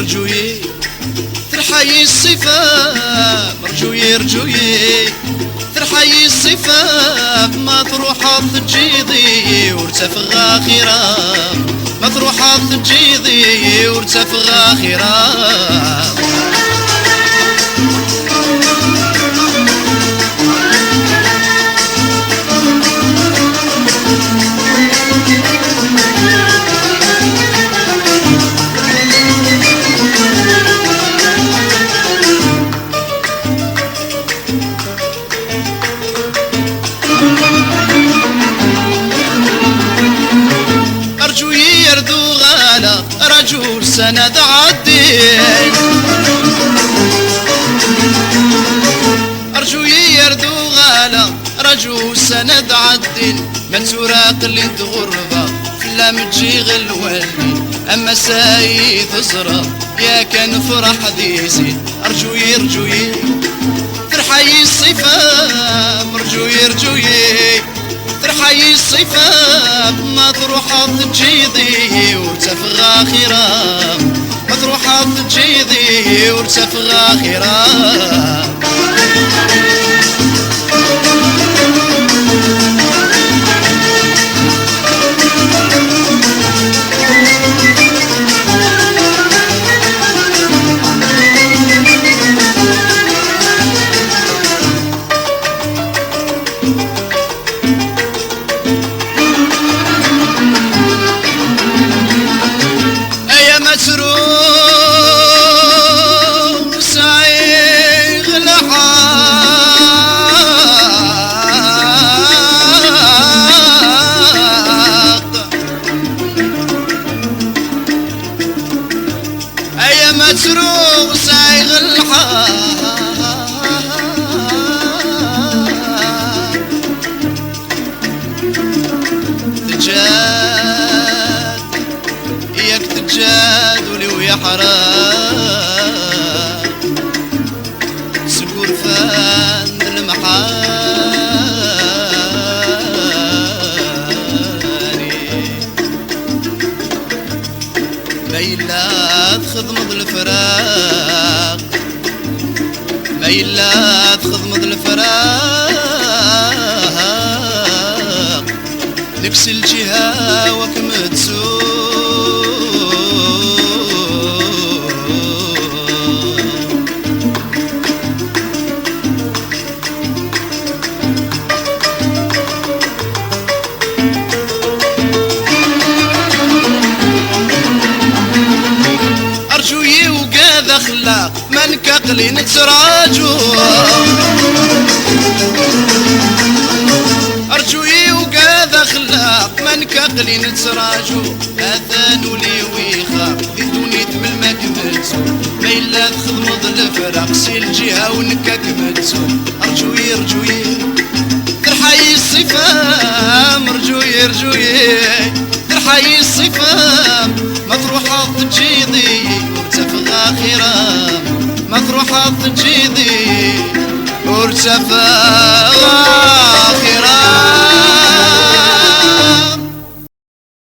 رجويي ترحي الصفا رجويي ترحي الصفا ما تروح تجيضي ورتفغ آخرة ما تروح تجيضي ورتفغ آخرة رجل سند عالدين أرجو يردو غالا رجل سند عالدين من سراق اللي انت غربة فلا متجي غلوالي أما سايد صرا يا كان فرح ديسي رجوي ترحي الصفا رجوي ترحي الصفا ما تروح تجيضي ورتفغ آخرة ما تروح تجيضي ورتفغ آخرة مسروق سايغ الحق تجاد إياك تجاد ولو يا حرام سكور فان المحاني ميلات خضمض الفراق ميلات خضمض الفراق نفس الجهة وكمتسوق أرجوي وقاذ أخلاق من كقلي نتراجو أرجوي وقاذ أخلاق من كقلي نتراجو أثانو لي ويخاق ذي دونيت من المكملتو ميلا تخضمض الفراق سي الجهة ونكاك متسو أرجوي ترحي الصفام رجوي ترحي الصفام ما تروح تجيضي ورتفغ آخرة ما تروح تجيضي ورتفغ